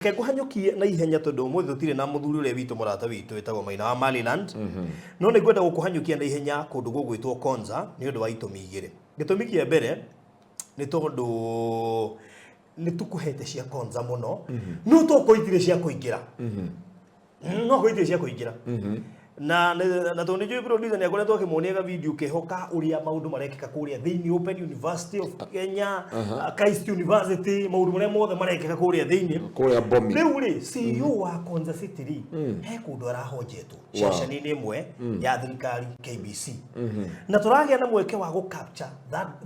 Ke kuhanyukia na ihenya tondu muthe tutire na muthuri ule witu murata witu wetagwo Maina wa Maliland no ni gwenda gukuhanyukia na ihenya kundu gugwitwo Konza ni undu wa itumi igire gitumi kia mbere ni tondu ni tukuhete cia Konza muno no tukoitire cia kuingira no koitire cia kuingira na tondu juu producer ni akoretwo akimuoniega video kehoka uria maundu marekeka kuria thiini Open University of Kenya Christ University maundu maria mothe marekeka kuria thiini kuria bomi riu ri CEO wa Konza City ri he kundu arahojetwo ceceni ni imwe ya thirikari KBC na turagia na mweke wa go capture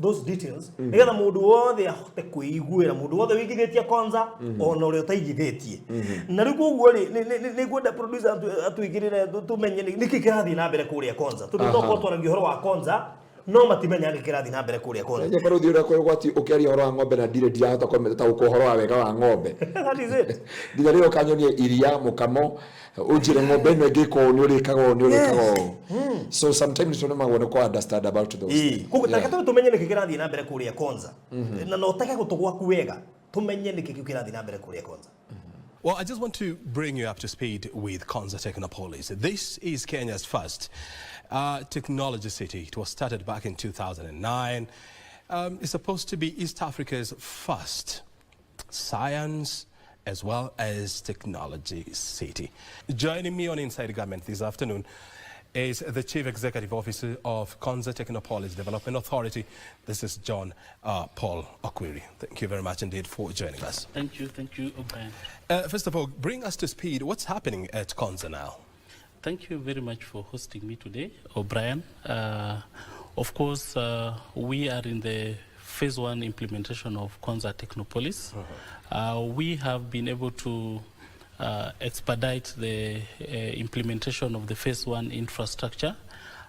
those details nigetha mundu wothe ahote kuiguira mundu wothe wigithitie Konza ona uria utaigithitie na riu koguo ri ni gwenda producer atuigirire tumenye niki kirathi na mbere kuria Konza tutoko twaragio horo wa Konza no matimenya niki kirathi na mbere kuria Konza nje paru thiura kwa gwati ukiaria horo wa ng'ombe na ndire ndirahota kometa uko horo wa wega wa ng'ombe that is it ndire kanyonie iria mukamo ujire ng'ombe no ngiko ni urikago so sometimes you know want to understand about those kuko takata tumenye niki kirathi na mbere kuria Konza na no take gutugwaku wega tumenye niki kirathi na mbere kuria Konza. Well, I just want to bring you up to speed with Konza Technopolis. This is Kenya's first technology city. It was started back in 2009. It's supposed to be East Africa's first science as well as technology city. Joining me on Inside Government this afternoon is the Chief Executive Officer of Konza Technopolis Development Authority. This is John Paul Okwiri. Thank you very much indeed for joining us. Thank you, O'Brien. First of all, bring us to speed. What's happening at Konza now? Thank you very much for hosting me today, O'Brien. Of course, we are in the phase 1 implementation of Konza Technopolis. We have been able to expedite the implementation of the phase 1 infrastructure,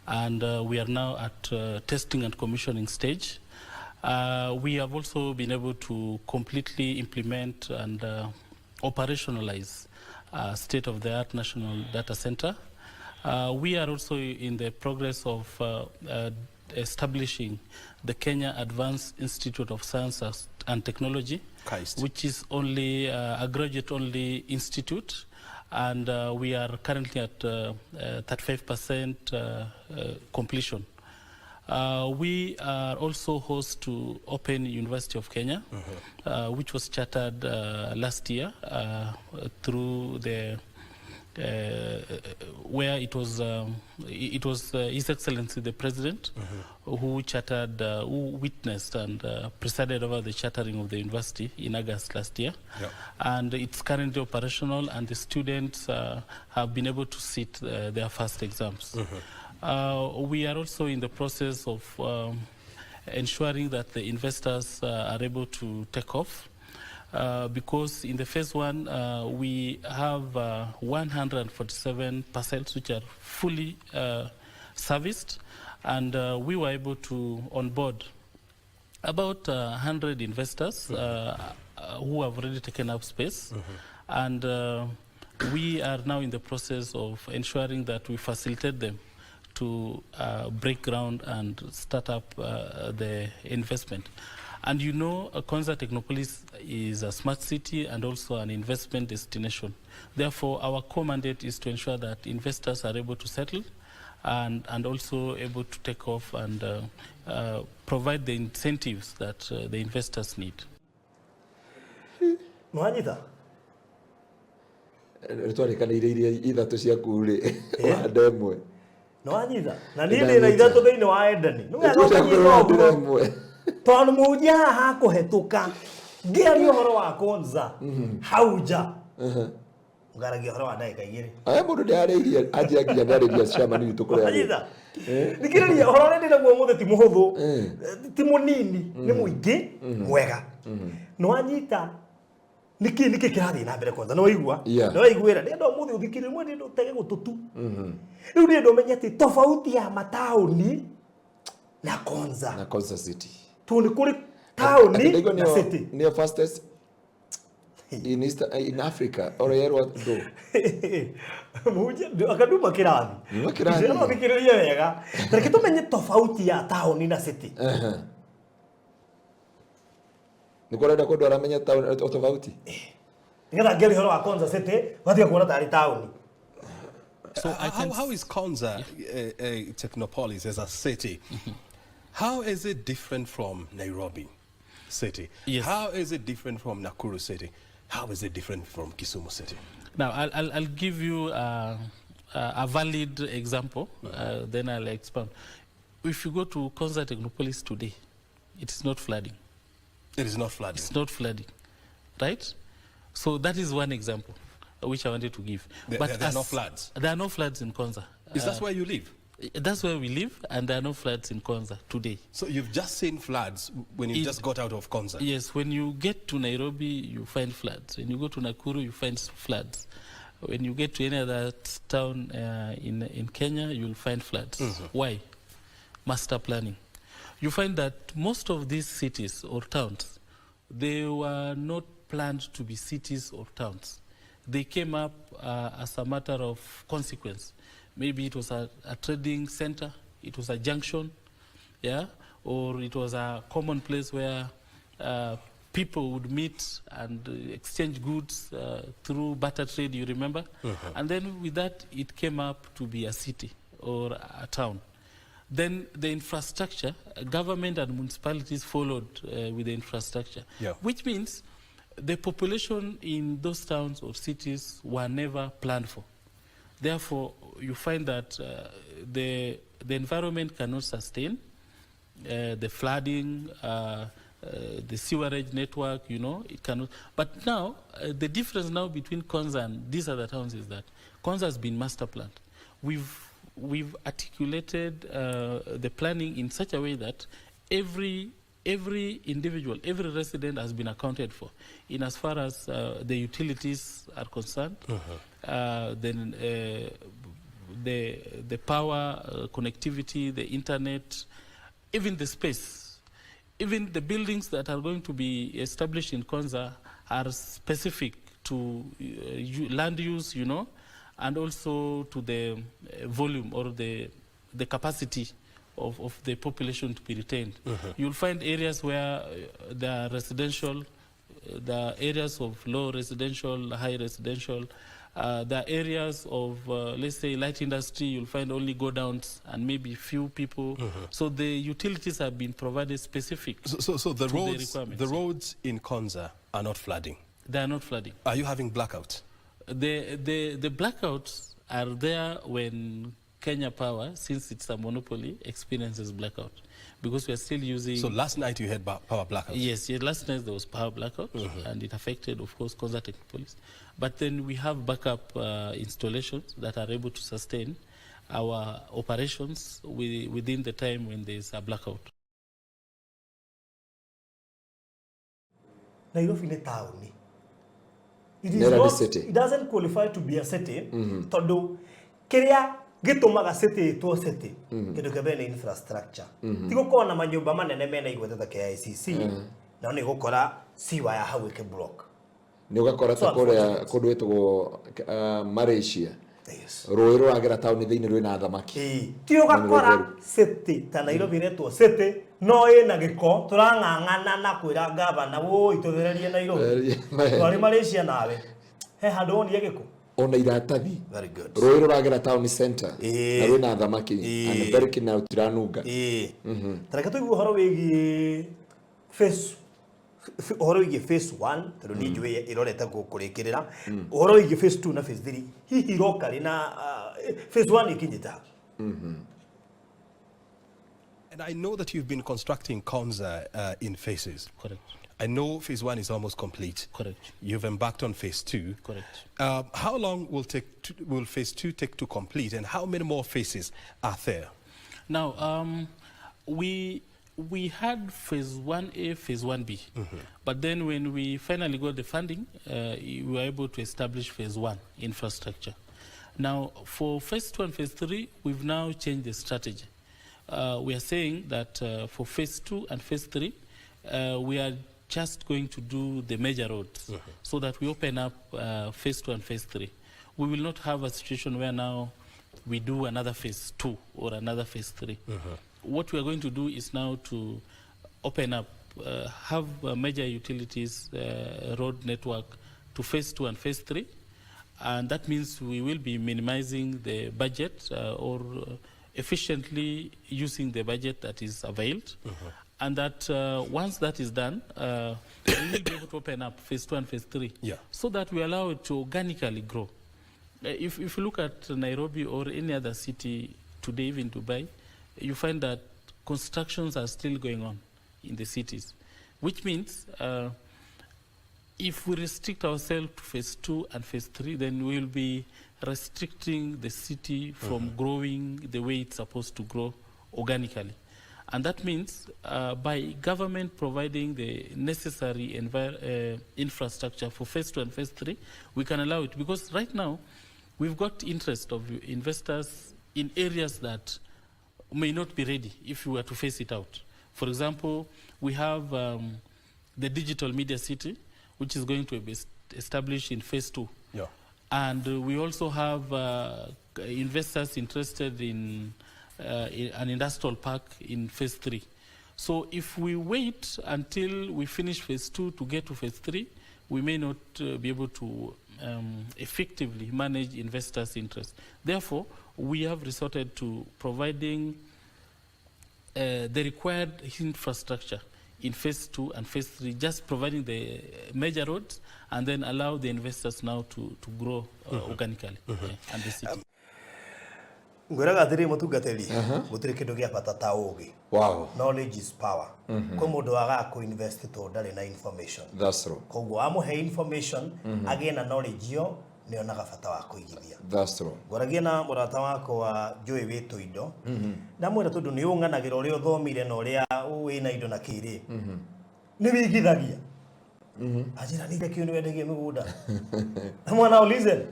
and we are now at testing and commissioning stage. We have also been able to completely implement and operationalize state-of-the-art national data center. We are also in the progress of establishing the Kenya Advanced Institute of Science and Technology, which is only a graduate-only institute, and we are currently at 35% completion. We are also host to Open University of Kenya, which was chartered last year through the where it was His Excellency the President who chartered, who witnessed and presided over the chartering of the university in August last year. And it's currently operational, and the students have been able to sit their first exams. We are also in the process of ensuring that the investors are able to take off. Because in the phase 1, we have 147 parcels which are fully serviced, and we were able to onboard about 100 investors who have already taken up space, and we are now in the process of ensuring that we facilitate them to break ground and start up the investment. And you know, Konza Technopolis is a smart city and also an investment destination. Therefore, our core mandate is to ensure that investors are able to settle and also able to take off and provide the incentives that the investors need. Mwanyita? Rituarikanire iria ithatu ciaku ri wanda imwe. Nwanyita? Na nini na ithatu thiini wa endani? Nũgũo tondũ mũnjia haha kũhetũka ngĩaria ũhoro wa Konza hau nja ngaragia ũhoro wa ndagĩka igĩrĩ mũndũ ndarĩirie anjia nginya ndarĩria ciamani witũ kũrĩa thikĩrĩria ũhoro ũrĩa ndĩ naguo ũmũthĩ ti mũhũthũ ti mũnini nĩ mũingĩ mwega nĩwanyita nĩkĩ kĩrathiĩ na mbere Konza nĩwaiguĩra ndĩenda ũmũthĩ ũthikĩrĩrie mwe ndĩenda ũtege gũtũtu rĩu ndĩenda ũmenye atĩ tofauti ya mataũni na Konza City. Tuni kuri town na city. Near fastest in Africa or yerwa do. Muja akaduma kirathi. Makirathi. Ndio fikiria wega. Lakini tumenye tofauti ya town na city. Nikorenda kodora menya town tofauti. ngetha ngeri horo wa Konza City wathia kuona tari town. So how is Konza Technopolis as a city? How is it different from Nairobi City? Yes. How is it different from Nakuru City? How is it different from Kisumu City? Now, I'll give you a valid example, then I'll expand. If you go to Konza Technopolis today, it is not flooding. It is not flooding. It's not flooding, right? So that is one example which I wanted to give. There are no floods? There are no floods in Konza. Is that where you live? That's where we live, and there are no floods in Konza today. So you've just seen floods when you just got out of Konza? Yes, when you get to Nairobi, you find floods. When you go to Nakuru, you find floods. When you get to any other town in Kenya, you'll find floods. Why? Master planning. You find that most of these cities or towns, they were not planned to be cities or towns. They came up as a matter of consequence. Maybe it was a trading center, it was a junction, yeah, or it was a common place where people would meet and exchange goods through barter trade, you remember? And then with that, it came up to be a city or a town. Then the infrastructure, government and municipalities followed with the infrastructure, which means the population in those towns or cities were never planned for. Therefore, you find that the environment cannot sustain the flooding, the sewerage network, you know, it cannot. But now, the difference now between Konza and these other towns is that Konza has been master planned. We've articulated the planning in such a way that every individual, every resident has been accounted for in as far as the utilities are concerned, then the power, connectivity, the internet, even the space, even the buildings that are going to be established in Konza are specific to land use, you know, and also to the volume or the capacity of the population to be retained. You'll find areas where there are residential, there are areas of low residential, high residential. There are areas of, let's say, light industry. You'll find only go-downs and maybe few people. So the utilities have been provided specific so the to roads, the requirements. The roads in Konza are not flooding? They are not flooding. Are you having blackouts? The blackouts are there when Kenya Power, since it's a monopoly, experiences blackout. Because we are still using... So last night you had power blackouts? Yes, last night there was power blackout, and it affected, of course, Konza Technopolis. But then we have backup installations that are able to sustain our operations within the time when there's a blackout. Nairobi ni town. City. It doesn't qualify to be a city. Todo kiria gitumaga city to city. Kindu kebene infrastructure. Tiko kona manyumba manene mena igweteta KICC. Na ni gukora siwa ya hau ke block. Ni ugakora ta kuria kundu wetwo Malaysia. Yes. Rũĩ rũragera taũni thĩinĩ rwĩna thamaki. Ti ugakora city ta Nairobi retwo city no ina giko turang'ang'ana na kwira gavana wo ituthererie Nairobi. Twari Malaysia nawe. He handu wonire giko. Ona iratathi. Very good. Rũĩ rũragera taũni center. Na rwĩna thamaki. And Berki na utiranunga. Tareke tuigue uhoro wigie face uhoro wigie phase 1 tondu ni njui irorete gukurikirira uhoro wigie phase 2 na phase 3 hihi roka rina phase 1 ikinyita. And I know that you've been constructing Konza in phases. Correct. I know phase 1 is almost complete. Correct. You've embarked on phase 2. Correct. How long will phase 2 take to complete, and how many more phases are there? Now, we had phase 1A, phase 1B. But then when we finally got the funding, we were able to establish phase 1 infrastructure. Now, for phase 2 and phase 3, we've now changed the strategy. We are saying that for phase 2 and phase 3, we are just going to do the major roads so that we open up phase 2 and phase 3. We will not have a situation where now we do another phase 2 or another phase 3. What we are going to do is now to open up, have major utilities, road network to phase 2 and phase 3. And that means we will be minimizing the budget or efficiently using the budget that is availed. And that once that is done, we will be able to open up phase 2 and phase 3 so that we allow it to organically grow. If you look at Nairobi or any other city today, even Dubai, you find that constructions are still going on in the cities, which means if we restrict ourselves to phase 2 and phase 3, then we will be restricting the city from growing the way it's supposed to grow organically. And that means by government providing the necessary infrastructure for phase 2 and phase 3, we can allow it. Because right now, we've got interest of investors in areas that may not be ready if we were to phase it out. For example, we have the digital media city, which is going to be established in phase 2. And we also have investors interested in an industrial park in phase 3. So if we wait until we finish phase 2 to get to phase 3, we may not be able to effectively manage investors' interest. Therefore, we have resorted to providing the required infrastructure in phase 2 and phase 3, just providing the major roads and then allow the investors now to grow organically and the city. Ngwiraga atiri mutungatiri gutiri kindu gia bata ta ugi. Wow. Knowledge is power. Ko mundu aga ku invest to ndari na information. That's true. Koguo amuhe information again na knowledge yo ni onaga bata wa kuigithia. That's true. Ngoragia na murata wako wa Joy witu indo. Ndamwira tondu ni unganagira uri uthomire na uria wina indo na kiri. Ni wigithagia. Ajira nige kiyo ni wendegie migunda. Mwana ulize.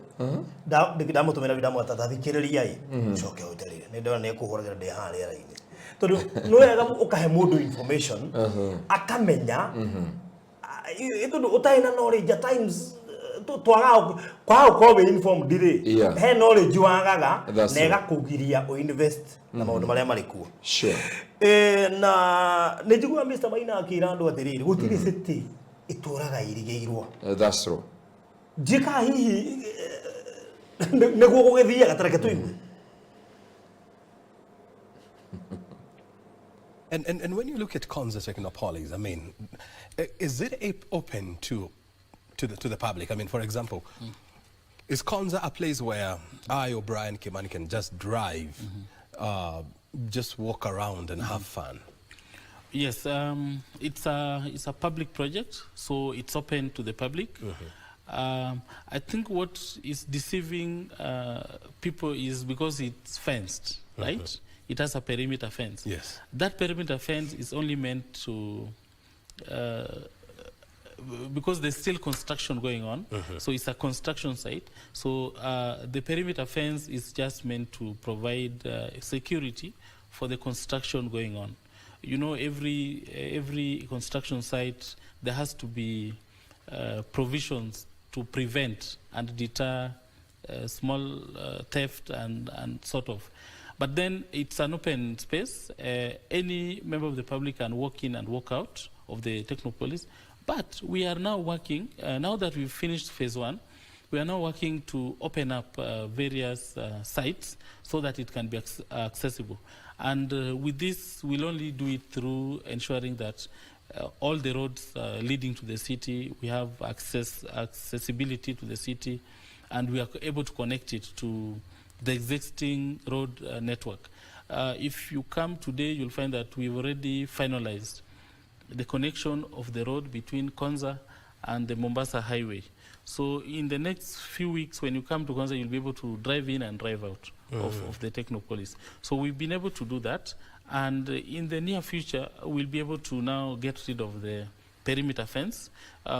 Ndamutumira video mutathikiriria i. Coke uterire. Ni ndona ni kuhuragira ndi hali ara-ini. Tondu no wega ukahe mundu information akamenya. Tondu utaina knowledge at times twaga kwa we informed dire. He knowledge wagaga nega kugiria o invest na maundu maria mari kuo. Sure. Na nijigua Mr. Maina akira andu atiriri gutiri city ituraga irigeirwo. That's true. Jika hihi neguo gugithia gatareke tuigu. And when you look at Konza Technopolis, I mean, is it open to the public? I mean, for example, is Konza a place where I or Brian Kimani can just drive, just walk around and have fun? Yes, it's a public project, so it's open to the public. I think what is deceiving people is because it's fenced, right? It has a perimeter fence. Yes. That perimeter fence is only meant to, because there's still construction going on, so it's a construction site. So the perimeter fence is just meant to provide security for the construction going on. You know, every construction site, there has to be provisions to prevent and deter small theft and sort of. But then it's an open space. Any member of the public can walk in and walk out of the Technopolis. But we are now working, now that we've finished phase 1, we are now working to open up various sites so that it can be accessible. And with this, we'll only do it through ensuring that all the roads leading to the city, we have accessibility to the city, and we are able to connect it to the existing road network. If you come today, you'll find that we've already finalized the connection of the road between Konza and the Mombasa Highway. So in the next few weeks, when you come to Konza, you'll be able to drive in and drive out of the Technopolis. So we've been able to do that. And in the near future, we'll be able to now get rid of the perimeter fence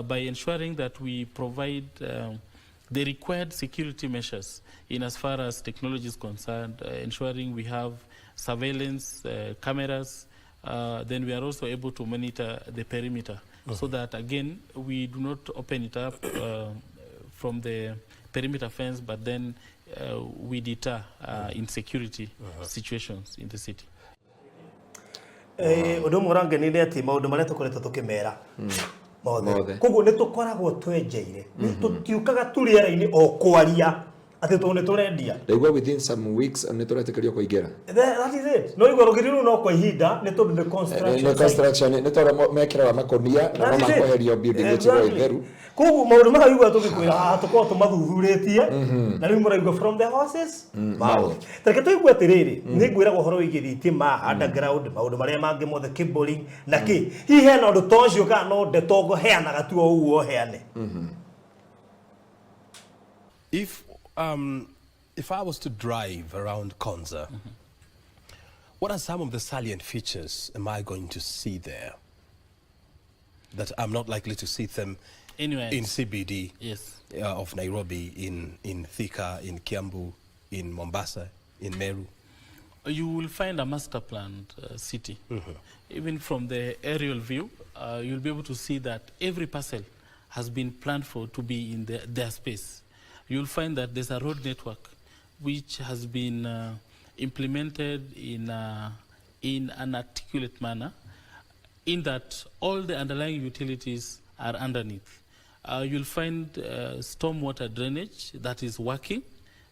by ensuring that we provide the required security measures in as far as technology is concerned, ensuring we have surveillance cameras. Then we are also able to monitor the perimeter so that, again, we do not open it up from the perimeter fence, but then we deter insecurity situations in the city. Undu murangenire ati maundu maria tukoretwo tukimera mothe koguo nitukoragwo twejeire tutiukaga turiera-ini o kwaria ati tu niturendia ndaigua within some weeks nituretekerio kuingira. That is it. No igoro giriru no kwa ihinda ni tondu the construction ni tondu mekiraga makonia na no makoherio building ĩtigwo itheru. Koguo maundu maka igua tugikwira tukorwo tumathuthurĩtie na rĩu mũraigua from the horses mouth. Tareke tuigua atiriri ni ngwĩraga ũhoro wĩgiĩ thitima underground maundu marĩa mangĩ mothe cabling na ki hihi hena ũndũ ta ũcio kana no ndeto ngũheanaga tu o ũguo heane. If I was to drive around Konza, what are some of the salient features am I going to see there that I'm not likely to see them anywhere in CBD yes. Of Nairobi, in Thika, in Kiambu, in Mombasa, in Meru? You will find a master planned city. Even from the aerial view, you'll be able to see that every parcel has been planned for to be in their space. You'll find that there's a road network which has been implemented in an articulate manner, in that all the underlying utilities are underneath. You'll find stormwater drainage that is working,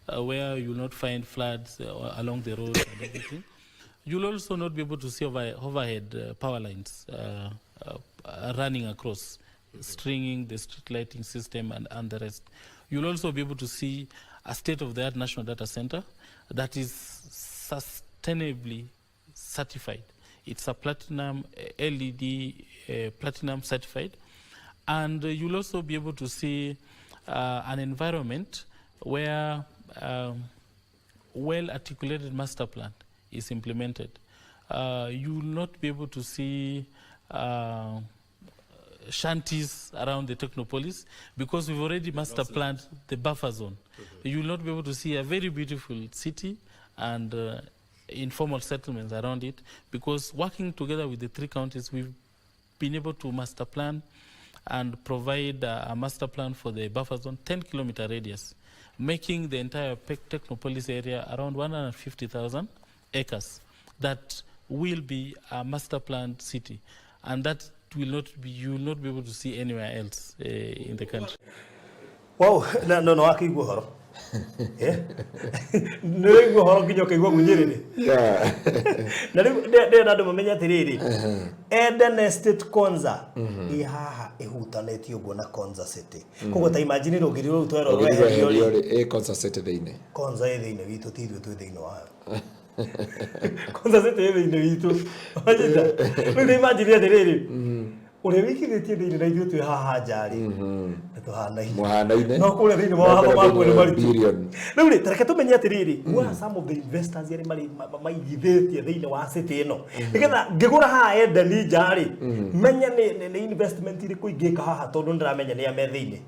where you'll not find floods along the road and everything. You'll also not be able to see overhead power lines running across, stringing the street lighting system and the rest. You'll also be able to see a state-of-the-art national data center that is sustainably certified. It's a platinum LED platinum certified. And you'll also be able to see an environment where well-articulated master plan is implemented. You will not be able to see shanties around the Technopolis because we've already master planned the buffer zone. You will not be able to see a very beautiful city and informal settlements around it because working together with the 3 counties, we've been able to master plan and provide a master plan for the buffer zone 10-kilometer radius, making the entire Technopolis area around 150,000 acres. That will be a master planned city, and that will not be, you will not be able to see anywhere else in the country. Wow, no, akigwa horo. No igwa horo kinyo kigwa kunyirire. Na rĩu andũ mamenya atiriri. Eden Estate Konza ihaha ihutanĩtio ũguo na Konza City. Koguo ta imagine rũgiri rũu twero rweherio Konza City thĩinĩ. Konza thĩinĩ witũ ti ithuĩ twĩ thĩinĩ wa Konza City thĩinĩ witũ. Wajita. Rĩu imagine atiriri. Ure wiki thĩinĩ thĩinĩ na ithuĩ twĩ haha njari. Muhana-inĩ. No kũrĩa thĩinĩ wa haha makwĩrĩ maritũ. Rĩu rĩ tareke tumenye atiriri. Who are some of the investors arĩa maigithĩtie thĩinĩ wa city ĩno? Nĩgetha ngĩgũra haha Eden njari. Menya nĩ investment irĩkũ ingĩka haha tondũ ndĩramenya nĩ ame thĩinĩ.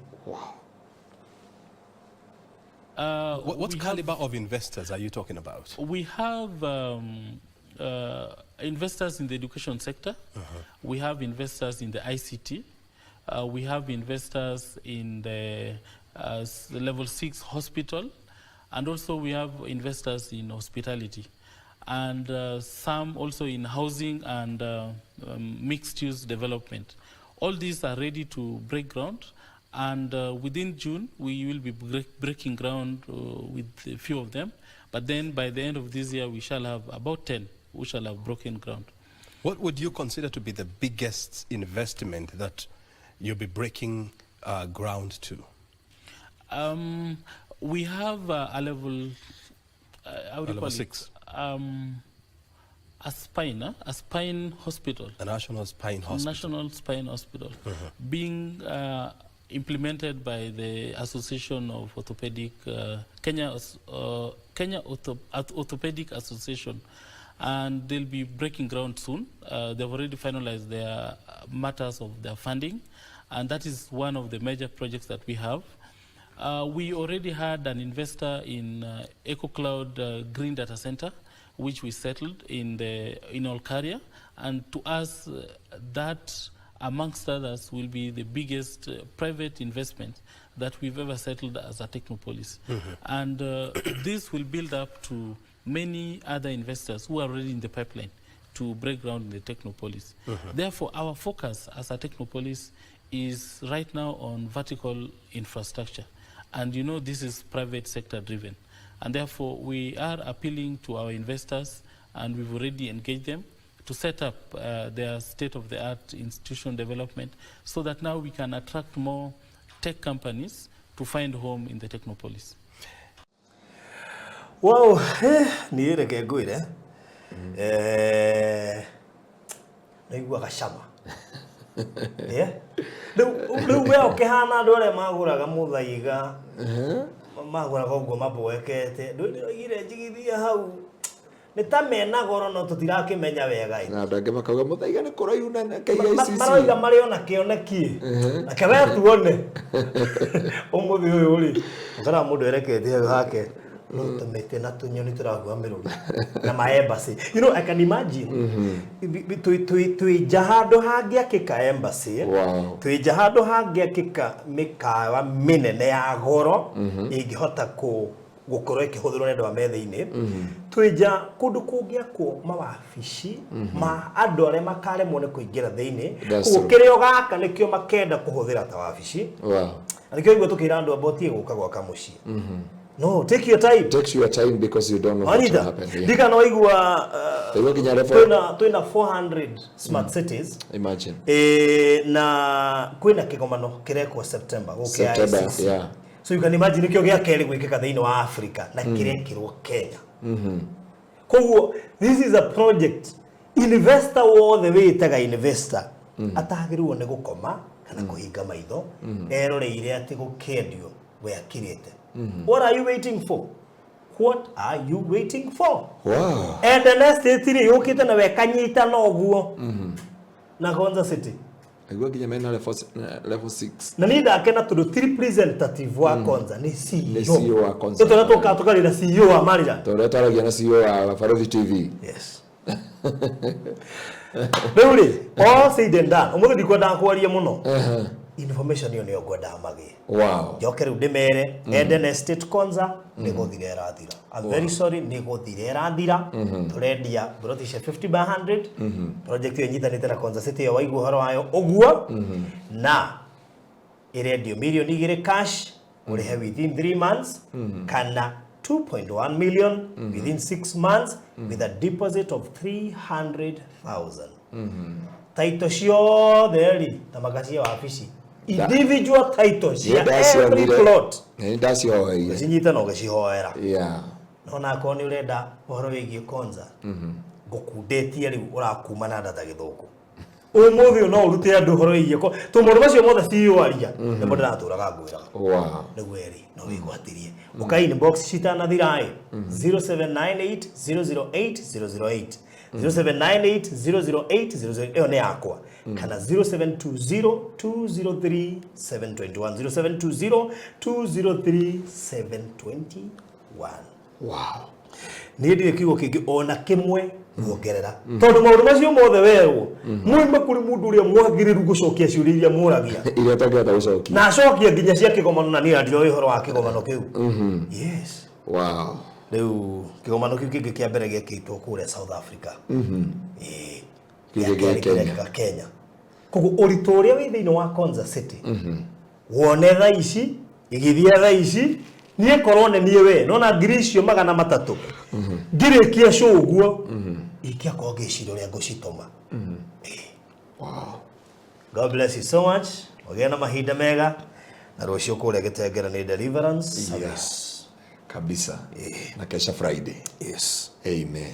What caliber of investors are you talking about? We have investors in the education sector. We have investors in the ICT. We have investors in the level 6 hospital. And also we have investors in hospitality. And some also in housing and mixed-use development. All these are ready to break ground. And within June, we will be breaking ground with a few of them. But then by the end of this year, we shall have about 10 who shall have broken ground. What would you consider to be the biggest investment that you'll be breaking ground to? We have a level, level 6. A spine hospital. A national spine hospital. National spine hospital. Being implemented by the Association of Orthopedic, Kenya Orthopedic Association. And they'll be breaking ground soon. They've already finalized their matters of their funding. And that is one of the major projects that we have. We already had an investor in EcoCloud Green Data Center, which we settled in Olkaria. And to us, that, amongst others, will be the biggest private investment that we've ever settled as a Technopolis. And this will build up to many other investors who are already in the pipeline to break ground in the Technopolis. Therefore, our focus as a Technopolis is right now on vertical infrastructure. And you know this is private sector driven. And therefore we are appealing to our investors, and we've already engaged them to set up their state-of-the-art institution development so that now we can attract more tech companies to find home in the Technopolis. Wow, ni reke ngwire. Naigua gacama. Riu we ukihana andu aria maguraga muthaiga. Maguraga uguo maboekete. Ndoigire njigithia hau. Nita mena goro no tutirakimenya wega ino. Na ndage makauga muthaiga ni kuraihu na KICC. Maroiga mari ona kioneki. Na kawe tuone. Umuthi uyu ri. Ngara mundu erekete hake. No tumete na tunyoni turagua miruri. Na maembassy. You know, I can imagine. Tuijahado hagia kika embassy. Wow. Tuijahado hagia kika mikawa minene ya goro. Igihota gukorwo ikihũthĩrwo nĩ andũ a metha-inĩ twĩnja kũndũ kũngĩakwo mawabici ma andũ arĩa makaremwo nĩ kũingĩra thĩinĩ koguo kĩrĩo gaka nĩkĩo makenda kũhũthĩra ta wabici na nĩkĩo igua tũkĩra andũ abotie gũka gwaka mũciĩ no take your time. Takes your time because you don't know what will happen. Ndika no igua twĩna 400 smart cities. Imagine. Na kwĩna kĩgomano kĩrekwo September yeah. So you can imagine kyo gya keri gwikika thĩinĩ wa Africa na kirekirwo Kenya. Koguo this is a project investor all the way taga investor atagĩrĩirwo nĩ gũkoma kana kũhinga maitho eroreire atĩ gũkendio we akirĩte. What are you waiting for? What are you waiting for? Wow. And the next day yũkĩte na wekanyita na ũguo na Konza City. Agua kinya mena level 6. Na ni ndakena tondũ ti representative wa Konza ni CEO. Ni CEO wa Konza. Tũtũra tũkarĩ na CEO wa Marira. Tũrĩa twaragia na CEO wa Farothi TV. Yes. Rĩu all said and done. Ũmũthĩ ndikwenda kwaria mũno. Information yo nĩ ngwenda magi. Wow. Njoke rĩu ndĩmere Eden Estate Konza nĩ gũthira ĩrathira. I'm very sorry nĩ gũthira ĩrathira. Tũrendia broti cia 50 by 100. Project yo nyitanĩte na Konza City yo waigua horo wayo ũguo. Na ĩrendio milioni 2 cash ũrĩhe within 3 months kana 2.1 million within 6 months with a deposit of 300,000. Title ciothe ri ta magacia wabici. Individual titles ya every plot. Ni ndacihoeire. Cinyita no gacihoera. Yeah. No na ko ni urenda uhoro wigie Konza. Ngukundetie riu urakuma na ndata githuku. Umuthi no urute andu uhoro wigie ko. Tumuru macio mothe CEO aria. Ni mundu naturaga ngwira. Wow. Ni gweri no wigwatirie. Uka inbox citana thirai 0798 008 008. 0798-008-008 eo ne yakwa kana 0720-203-721 0720-203-721. Wow. Ni ndire kiugo kingi ona kimwe guongerera tondu maundu macio mothe werwo muima kuri mundu uria mwagiriru gucokia ciuria iria muragia iria tangĩhota gucokia na acokia nginya cia kigomano na ni andiro ihoro wa kigomano kiu. Yes. Wow. Riu kigomano kiu kingi kia mbere gekitwo kuria South Africa. Kenya. Koguo uritu uria wi thiini wa Konza City. Wone tha ici igithia tha ici nie korone nie we no na ngiricio magana 300. Ngirikia show guo ikia ko giciro ria gucitoma. Wow. God bless you so much. Ogena mahinda mega na rucio kuria Gitengera ni Deliverance service. Yes. Kabisa. Na kesha Friday. Yes. Amen.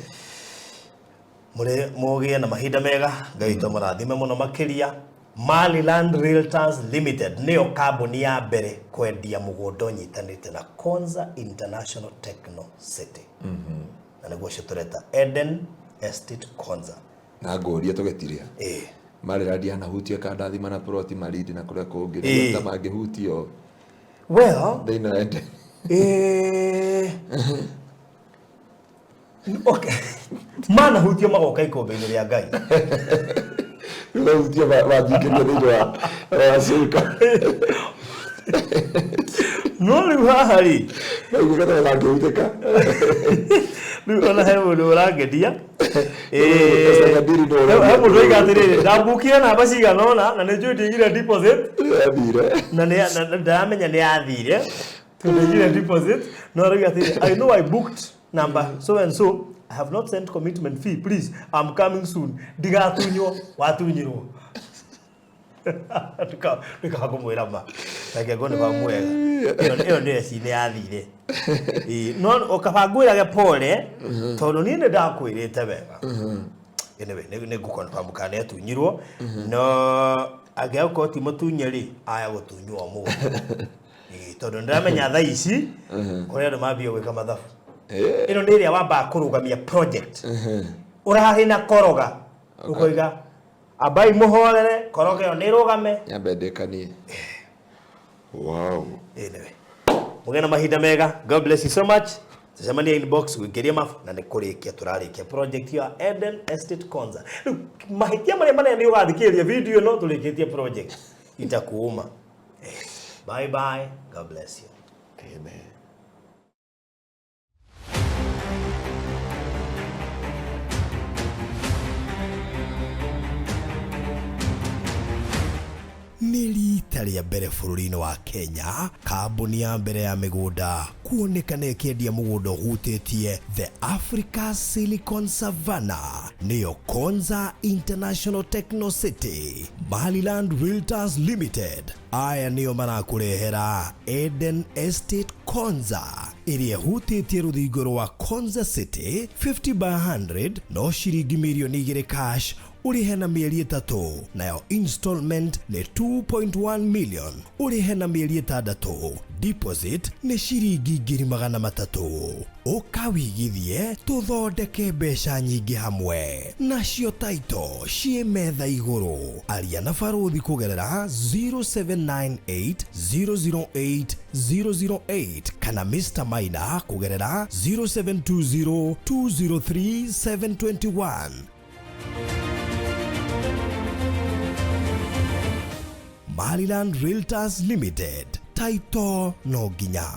Mugie na mahinda mega ngaito marathime muno makiria. Maliland Realtors Limited nio kambuni ya mbere kwendia mugondo nyitanite na Konza International Techno City. Na niguo citureta Eden Estate Konza. Na ngoria tugetiria. Maliland ana hutia kandathima na proti maridi na kuria kungi ta mangihutio. Well, they know it. Okay. Mana hutio magoka ikombe-ini ria Ngai. Ndio hutio wajikĩria thĩinĩ wa suka. No riu haha ri. Nĩguo ngahutĩka. Ona hebu ndo rangedia Kadiri ndo hebu ndo igatire ndabukia na basiga nona na nĩnjũĩ ndĩigire deposit athire na ndamenya nĩ athire tũndĩigire deposit no rĩu atire I know I booked number so and so I have not sent commitment fee please I'm coming soon ndigatunywo watunyirwo Tukakumwira ma. Like gone ba mwega. Iyo ndio si ne athire. No okabangwira ge pole tondu ni ndakwirite wega. Anyway, ne gukonfirm kana etunyirwo no ageuko ti mutunyeri aya gutunywo mu. Tondu ndamenya tha ici kuria ndo mambio gwika mathabu. Ino ni ria wamba kurugamia project. Urahi na koroga. Ukoiga abai muhorere koroge yo nirugame nyambendekanie. Wow. Anyway, mugena mahinda mega. God bless you so much. Tusemania inbox wikiria mafu na nikurikia turarikia project ya Eden Estate Konza. Mahitia mane ni ugathikiria video no tulikitie project itakuuma. Bye bye. God bless you. Amen. Rita rĩa mbere bũrũri-inĩ wa Kenya, kambuni ya mbere ya mĩgũnda kuonekana ĩkĩendia mũgũnda ũhutĩtie the Africa Silicon Savannah nĩyo Konza International Techno City. Maliland Realtors Limited aya nĩo marakũrehera Eden Estate Konza ĩrĩa ĩhutĩtie rũthingo rwa Konza City 50 by 100 no ciringi mirioni 2 cash urihe na mieri 3 nayo installment ni 2.1 million urihe na mieri 6 deposit ni ciringi 300 ukawigithie tuthondeke mbeca nyingi hamwe nacio taito cie metha iguru aria na baruthi kugerera 0798008008 kana Mr. Maina kugerera 0720203721. Maliland Realtors Limited, Taito no Ginya.